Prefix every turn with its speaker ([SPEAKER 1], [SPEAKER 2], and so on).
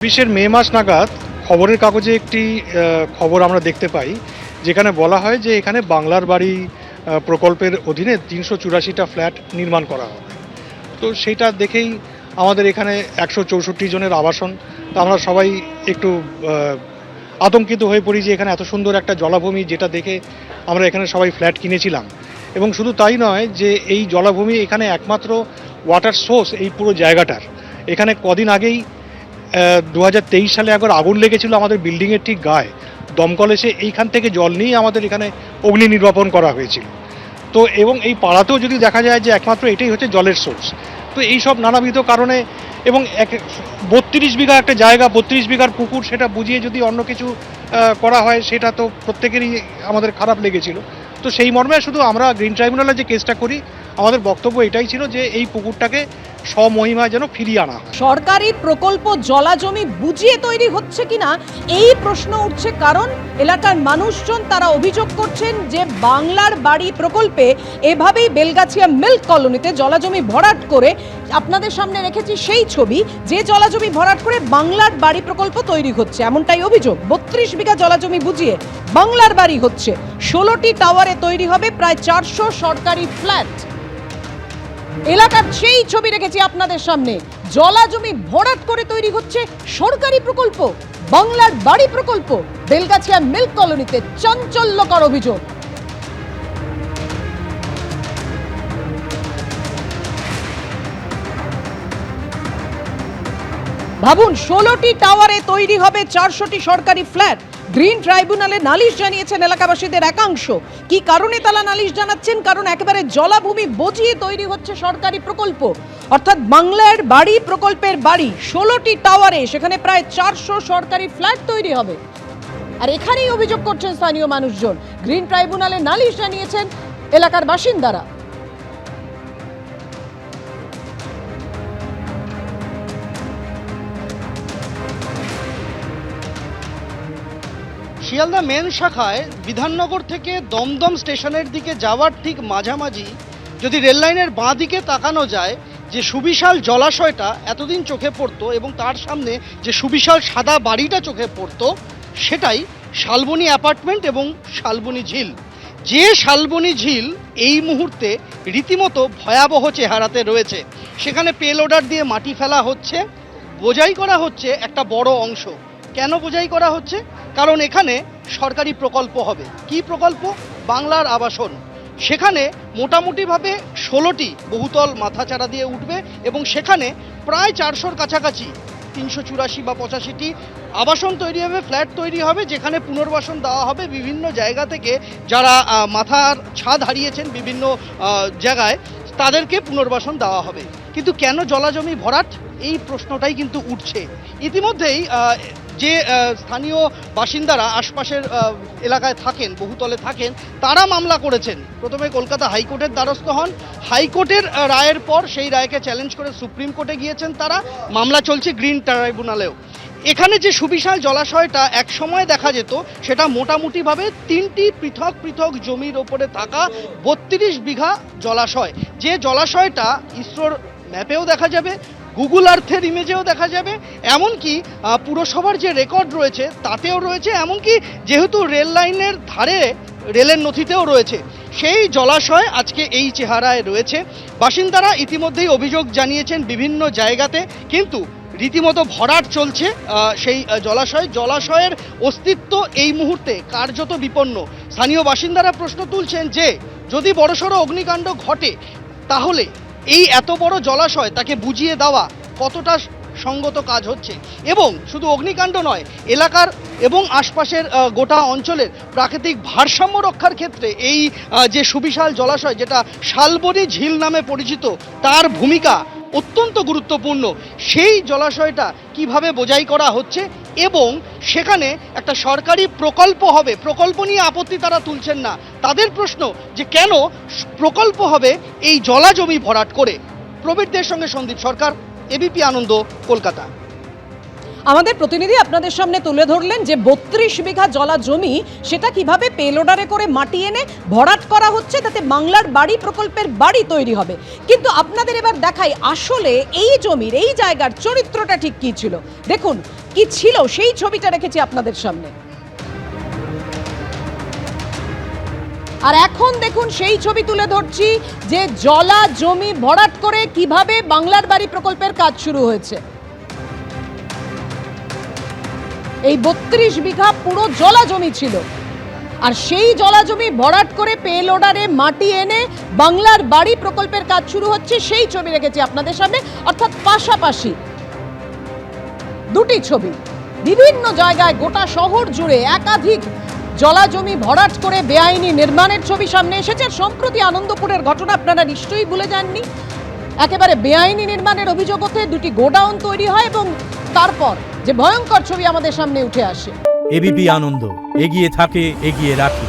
[SPEAKER 1] মে মাস নাগাদ খবরের কাগজে একটি খবর আমরা দেখতে পাই, যেখানে বলা হয় যে এখানে বাংলার বাড়ি প্রকল্পের অধীনে ৩৮৪টা ফ্ল্যাট নির্মাণ করা হবে। তো সেইটা দেখেই আমাদের এখানে ১৬৪ জনের আবাসন, তো আমরা সবাই একটু আতঙ্কিত হয়ে পড়ি যে এখানে এত সুন্দর একটা জলাভূমি, যেটা দেখে আমরা এখানে সবাই ফ্ল্যাট কিনেছিলাম। এবং শুধু তাই নয়, যে এই জলাভূমি এখানে একমাত্র ওয়াটার সোর্স এই পুরো জায়গাটার। এখানে কদিন আগেই ২০২৩ সালে একবার আগুন লেগেছিল আমাদের বিল্ডিংয়ের ঠিক গায়ে। দমকল এসে এইখান থেকে জল নিয়ে আমাদের এখানে অগ্নি নির্বাপন করা হয়েছিল। তো এবং এই পাড়াতেও যদি দেখা যায় যে একমাত্র এটাই হচ্ছে জলের সোর্স। তো এই সব নানাবিধ কারণে এবং ৩২ বিঘা একটা জায়গা, ৩২ বিঘার পুকুর, সেটা বুঝিয়ে যদি অন্য কিছু করা হয়, সেটা তো প্রত্যেকেরই আমাদের খারাপ লেগেছিল। তো সেই মর্মে শুধু আমরা গ্রিন ট্রাইব্যুনালে যে কেসটা করি, আমাদের বক্তব্য এটাই ছিল যে এই পুকুরটাকে স্বমহিমায় যেন ফিরিয়ে আনা হয়।
[SPEAKER 2] সরকারি প্রকল্প জলাজমি বুঝিয়ে তৈরি হচ্ছে কিনা এই প্রশ্ন উঠছে, কারণ এলাকার মানুষজন তারা অভিযোগ করছেন যে বাংলার বাড়ি প্রকল্পে এভাবেই বেলগাছিয়া মিল্ক কলোনিতে জলাজমি ভরাট করে, আপনাদের সামনে রেখেছি সেই ছবি, যে জলাজমি ভরাট করে বাংলার বাড়ি প্রকল্প তৈরি হচ্ছে, এমনটাই অভিযোগ। ৩২ বিঘা জলাজমি বুঝিয়ে বাংলার বাড়ি হচ্ছে। ১৬টি টাওয়ারে তৈরি হবে প্রায় ৪০০ সরকারি ফ্ল্যাট। এলাকার সেই ছবি রেখেছি আপনাদের সামনে। জলাজমি ভরাট করে তৈরি হচ্ছে সরকারি প্রকল্প, বাংলার বাড়ি প্রকল্প, বেলগাছিয়া মিল্ক কলোনিতে চাঞ্চল্যকর অভিযোগ। ভাবুন, ১৬টি টাওয়ারে তৈরি হবে ৪০০টি সরকারি ফ্ল্যাট। গ্রিন ট্রাইব্যুনালে নালিশ জানিয়েছেন এলাকাবাসীদের একাংশ। কি কারণে তারা নালিশ জানাচ্ছেন? কারণ একেবারে জলাভূমি বুঝিয়ে তৈরি হচ্ছে সরকারি প্রকল্প, অর্থাৎ বাংলার বাড়ি প্রকল্পের বাড়ি ১৬টি টাওয়ারে, সেখানে প্রায় ৪০০ সরকারি ফ্ল্যাট তৈরি হবে। আর এখানেই অভিযোগ করছেন স্থানীয় মানুষজন। গ্রিন ট্রাইব্যুনালে নালিশ জানিয়েছেন এলাকার বাসিন্দারা।
[SPEAKER 3] শিয়ালদা মেন শাখায় বিধাননগর থেকে দমদম স্টেশনের দিকে যাওয়ার ঠিক মাঝামাঝি যদি রেল লাইনের বাঁ দিকে তাকানো যায়, যে সুবিশাল জলাশয়টা এতদিন চোখে পড়তো এবং তার সামনে যে সুবিশাল সাদা বাড়িটা চোখে পড়তো, সেটাই শালবনী অ্যাপার্টমেন্ট এবং শালবনী ঝিল। যে শালবনী ঝিল এই মুহূর্তে রীতিমতো ভয়াবহ চেহারাতে রয়েছে। সেখানে পেলোডার দিয়ে মাটি ফেলা হচ্ছে, বোঝাই করা হচ্ছে একটা বড় অংশ। কেন বোঝাই করা হচ্ছে? কারণ এখানে সরকারি প্রকল্প হবে। কি প্রকল্প? বাংলার আবাসন। সেখানে মোটামুটিভাবে 16টি বহুতল মাথাচাড়া দিয়ে উঠবে এবং সেখানে প্রায় 400-র কাছাকাছি 384 বা 85টি আবাসন তৈরি হবে, ফ্ল্যাট তৈরি হবে, যেখানে পুনর্বাসন দেওয়া হবে বিভিন্ন জায়গা থেকে। যারা মাথার ছাদ হারিয়েছেন বিভিন্ন জায়গায়, তাদেরকে পুনর্বাসন দেওয়া হবে। কিন্তু কেন জলাজমি ভরাট, এই প্রশ্নটাই কিন্তু উঠছে। ইতিমধ্যেই যে স্থানীয় বাসিন্দারা আশপাশের এলাকায় থাকেন, বহুতলে থাকেন, তারা মামলা করেছেন। প্রথমে কলকাতা হাইকোর্টের দ্বারস্থ হন। হাইকোর্টের রায়ের পর সেই রায়কে চ্যালেঞ্জ করে সুপ্রিম কোর্টে গিয়েছেন তারা। মামলা চলছে গ্রিন ট্রাইব্যুনালেও। এখানে যে সুবিশাল জলাশয়টা এক সময় দেখা যেত, সেটা মোটামুটিভাবে 3টি পৃথক পৃথক জমির ওপরে থাকা 32 বিঘা জলাশয়। যে জলাশয়টা ইসরোর ম্যাপেও দেখা যাবে, গুগল আর্থের ইমেজেও দেখা যাবে, এমনকি পুরসভার যে রেকর্ড রয়েছে তাতেও রয়েছে, এমনকি যেহেতু রেল লাইনের ধারে রেলের নথিতেও রয়েছে। সেই জলাশয় আজকে এই চেহারায় রয়েছে। বাসিন্দারা ইতিমধ্যেই অভিযোগ জানিয়েছেন বিভিন্ন জায়গাতে, কিন্তু রীতিমতো ভরাট চলছে সেই জলাশয়ের অস্তিত্ব এই মুহূর্তে কার্যত বিপন্ন। স্থানীয় বাসিন্দারা প্রশ্ন তুলছেন যে যদি বড়সড় অগ্নিকাণ্ড ঘটে, তাহলে এই এত বড় জলাশয় তাকে বুঝিয়ে দেওয়া কতটা সঙ্গত কাজ হচ্ছে। এবং শুধু অগ্নিকাণ্ড নয়, এলাকার এবং আশপাশের গোটা অঞ্চলের প্রাকৃতিক ভারসাম্য রক্ষার ক্ষেত্রে এই যে সুবিশাল জলাশয়, যেটা শালবনী ঝিল নামে পরিচিত, তার ভূমিকা অত্যন্ত গুরুত্বপূর্ণ। সেই জলাশয়টা কিভাবে বোঝাই করা হচ্ছে এবং সেখানে একটা সরকারি প্রকল্প হবে, প্রকল্প নিয়ে আপত্তি তারা তুলছেন না। তাদের প্রশ্ন যে কেন প্রকল্প হবে এই জলাজমি ভরাট করে। প্রবীরদের সঙ্গে সন্দীপ সরকার, এবিপি আনন্দ, কলকাতা।
[SPEAKER 2] আমাদের প্রতিনিধি আপনাদের সামনে তুলে ধরলেন যে 32 বিঘা জলা জমি সেটা কিভাবে পেলোডারে করে মাটি এনে ভরাট করা হচ্ছে, তাতে বাংলার বাড়ি প্রকল্পের বাড়ি তৈরি হবে। কিন্তু আপনাদের এবার দেখাই আসলে এই জমির এই জায়গার চরিত্রটা ঠিক কি ছিল। দেখুন কি ছিল সেই ছবিটা রেখেছি আপনাদের সামনে। আর এখন দেখুন সেই ছবি তুলে ধরছি যে জলা জমি ভরাট করে কিভাবে বাংলার বাড়ি প্রকল্পের কাজ শুরু হয়েছে। এই 32 বিঘা পুরো জলা জমি ছিল, আর সেই জলা জমি ভরাট করে পেলোডারে মাটি এনে বাংলার বাড়ি প্রকল্পের কাজ শুরু হচ্ছে সেই ছবি রেখেছি আপনাদের সামনে। অর্থাৎ পাশাপাশি দুটি ছবি, বিভিন্ন জায়গায় গোটা শহর জুড়ে একাধিক জলা জমি ভরাট করে বেআইনি নির্মাণের ছবি সামনে এসেছে। সম্প্রতি আনন্দপুরের ঘটনা আপনারা নিশ্চয়ই ভুলে যাননি। একেবারে বেআইনি নির্মাণের অভিযোগ হতে দুটি গোডাউন তৈরি হয় এবং তারপর যে ভয়ঙ্কর ছবি আমাদের সামনে উঠে আসে।
[SPEAKER 4] এবিপি আনন্দ, এগিয়ে থাকে, এগিয়ে রাখে।